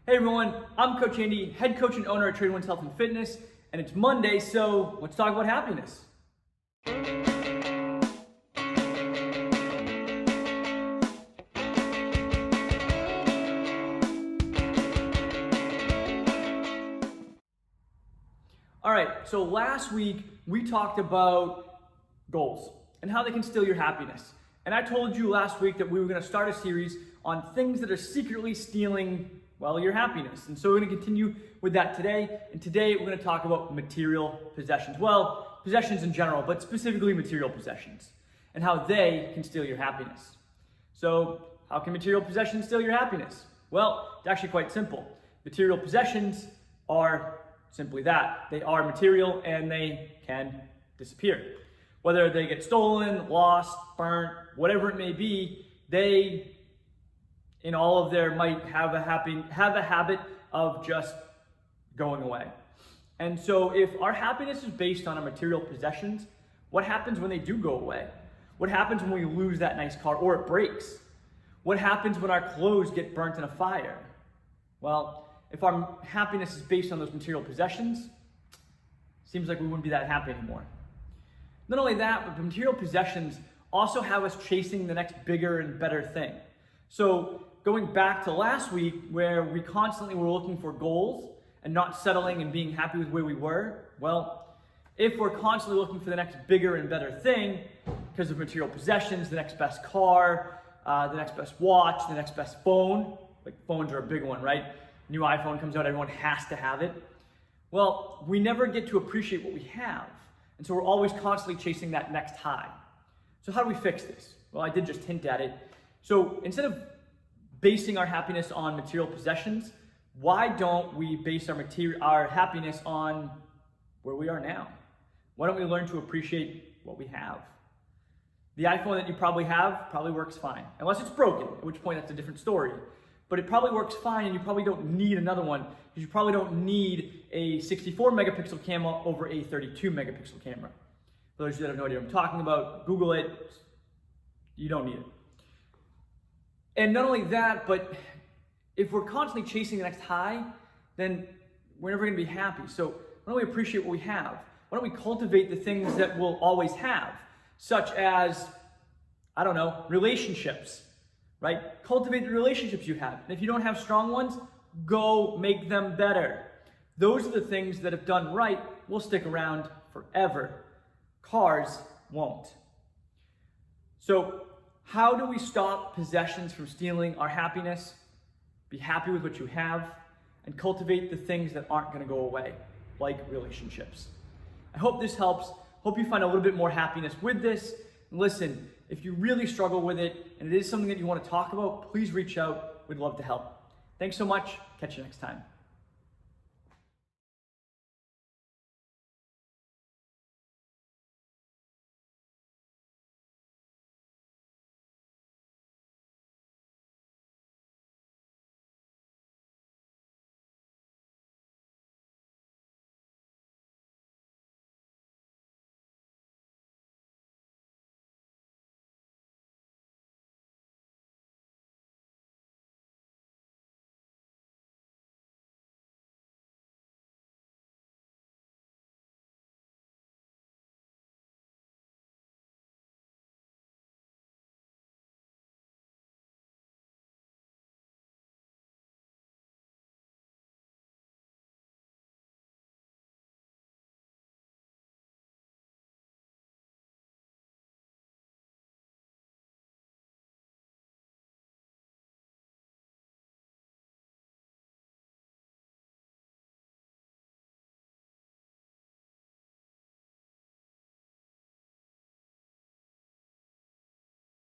Hey everyone, I'm Coach Andy, head coach and owner at TradeWinds Health and Fitness, and it's Monday, so let's talk about happiness. All right, so last week we talked about goals and how they can steal your happiness. And I told you last week that we were going to start a series on things that are secretly stealing, well, your happiness. And so we're going to continue with that today. And today we're going to talk about material possessions. Well, possessions in general, but specifically material possessions and how they can steal your happiness. So how can material possessions steal your happiness? Well, it's actually quite simple. Material possessions are simply that. They are material and they can disappear. Whether they get stolen, lost, burnt, whatever it may be, they, in all of their might, have a habit of just going away. And so if our happiness is based on our material possessions, what happens when they do go away? What happens when we lose that nice car or it breaks? What happens when our clothes get burnt in a fire? Well, if our happiness is based on those material possessions, seems like we wouldn't be that happy anymore. Not only that, but the material possessions also have us chasing the next bigger and better thing. So going back to last week where we constantly were looking for goals and not settling and being happy with where we were, well, if we're constantly looking for the next bigger and better thing because of material possessions, the next best car, the next best watch, the next best phone, like phones are a big one, right? New iPhone comes out, everyone has to have it. Well, we never get to appreciate what we have. And so we're always constantly chasing that next high. So how do we fix this? Well, I did just hint at it. So instead of basing our happiness on material possessions, why don't we base our happiness on where we are now? Why don't we learn to appreciate what we have? The iPhone that you probably have probably works fine, unless it's broken, at which point that's a different story. But it probably works fine and you probably don't need another one because you probably don't need a 64 megapixel camera over a 32 megapixel camera. For those of you that have no idea what I'm talking about, Google it. You don't need it. And not only that, but if we're constantly chasing the next high, then we're never going to be happy. So why don't we appreciate what we have? Why don't we cultivate the things that we'll always have, such as, I don't know, relationships. Right? Cultivate the relationships you have. And if you don't have strong ones, go make them better. Those are the things that, if done right, will stick around forever. Cars won't. So how do we stop possessions from stealing our happiness? Be happy with what you have and cultivate the things that aren't going to go away, like relationships. I hope this helps. Hope you find a little bit more happiness with this. And listen, if you really struggle with it and it is something that you want to talk about, please reach out. We'd love to help. Thanks so much. Catch you next time.